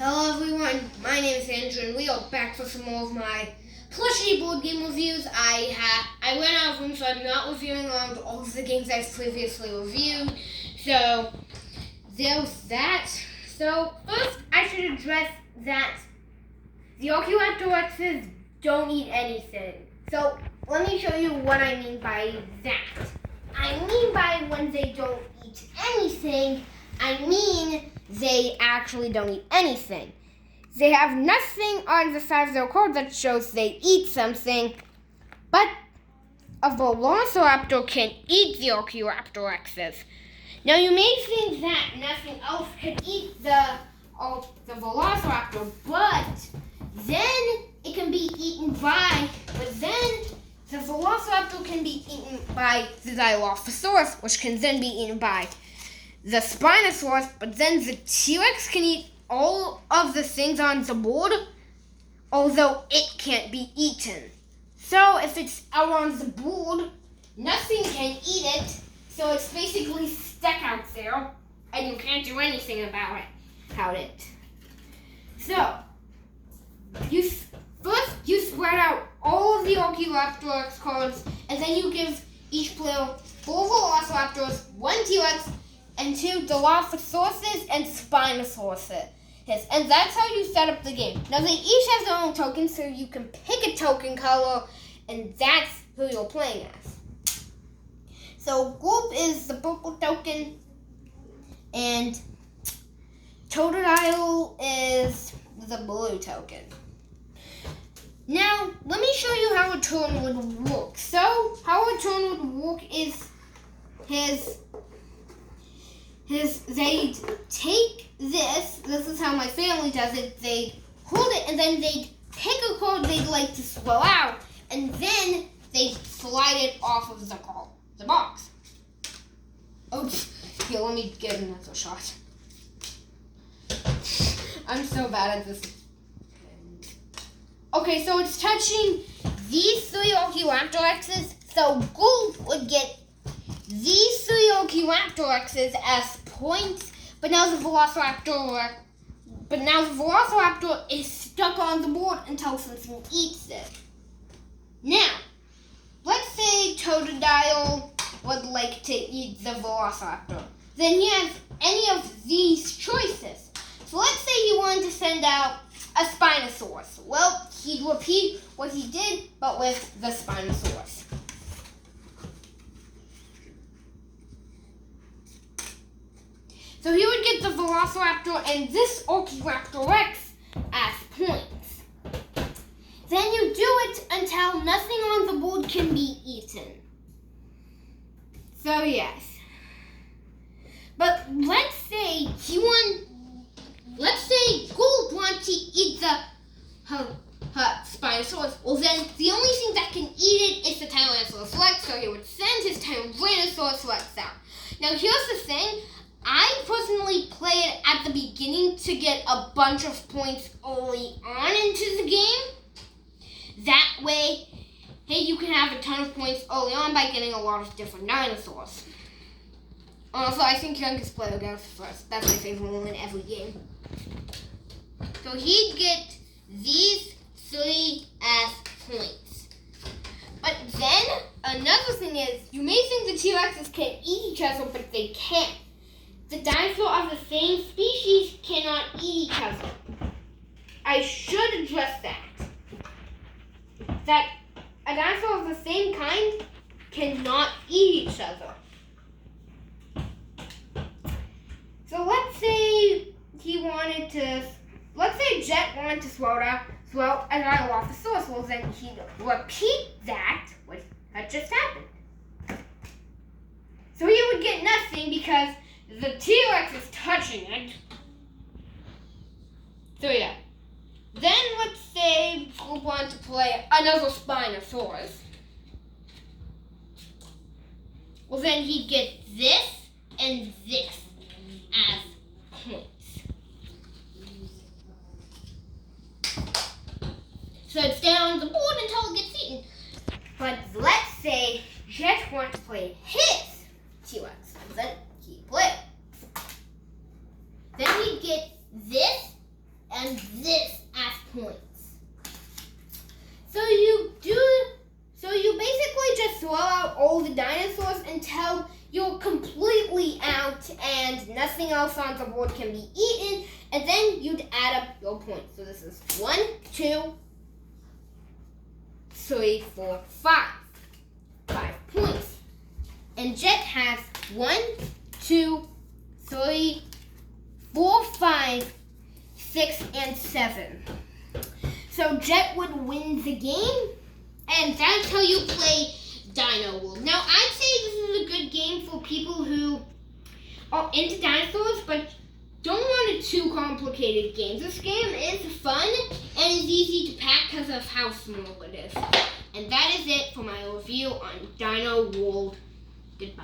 Hello everyone, my name is Andrew and we are back for some more of my plushie board game reviews. I went out of room, so I'm not reviewing all of the games I've previously reviewed. So there's that. So first I should address that the Oculaptor don't eat anything. So let me show you what I mean by that. I mean by when they don't eat anything, I mean they actually don't eat anything. They have nothing on the side of their card that shows they eat something, but a Velociraptor can eat the Oculaptor. Now you may think that nothing else can eat the Velociraptor, but then it can be eaten by, the Velociraptor can be eaten by the Dilophosaurus, which can then be eaten by the Spinosaurus, but then the T-Rex can eat all of the things on the board, although it can't be eaten. So if it's out on the board, nothing can eat it, so it's basically stuck out there, and you can't do anything about it. So, you spread out all of the Oculaptor cards, and then you give each player 4 Velociraptors, 1 T-Rex, and 2 Dilophosauruses and Spinosauruses. And that's how you set up the game. Now they each have their own tokens, so you can pick a token color, and that's who you're playing as. So Gulp is the purple token, and Totodile is the blue token. Now, let me show you how a turn would work. So, how a turn would work is they'd take this is how my family does it, they'd hold it and then they'd pick a card they'd like to swell out, and then they'd slide it off of the box. Oops, here, let me get another shot. I'm so bad at this. Okay, so it's touching these 3 Oculaptor, so Gulp would get these 3 Oculaptor as points, but now the Velociraptor is stuck on the board until something eats it. Now, let's say Totodile would like to eat the Velociraptor. Then he has any of these choices. So let's say he wanted to send out a Spinosaurus. Well, he'd repeat what he did, but with the Spinosaurus. So he would get the Velociraptor and this Oculaptor Rex as points. Then you do it until nothing on the board can be eaten. So yes. But let's say Gulp wants to eat the Spinosaurus. Well then, the only thing that can eat it is the Tyrannosaurus Rex, so he would send his Tyrannosaurus Rex out. Now here's the thing. I personally play it at the beginning to get a bunch of points early on into the game. That way, hey, you can have a ton of points early on by getting a lot of different dinosaurs. Also, I think youngest player goes first. That's my favorite one in every game. So he'd get these 3 as points. But then, another thing is, you may think the T-Rexes can eat each other, but they can't. The dinosaur of the same species cannot eat each other. I should address that. That a dinosaur of the same kind cannot eat each other. So let's say Jet wanted to swell a Dilophosaurus. Well, then he'd repeat that, which had just happened. So he would get nothing because the T-Rex is touching it. So yeah. Then let's say we want to play another Spinosaurus. Well then he'd get this and this as points. So it'd stay on the board until it gets eaten. But let's say Jet wants to play his T-Rex. Then he'd play it. Then he'd get this and this as points. So you basically just throw out all the dinosaurs until you're completely out and nothing else on the board can be eaten, and then you'd add up your points. So this is 1, 2, 3, 4, 5. 5 points. And Jet has 1, 2, 3, 4, 5, 6, and 7. So Jet would win the game, and that's how you play Dino World. Now, I'd say this is a good game for people who are into dinosaurs, but don't want a too complicated game. This game is fun and is easy to pack because of how small it is. And that is it for my review on Dino World. Goodbye.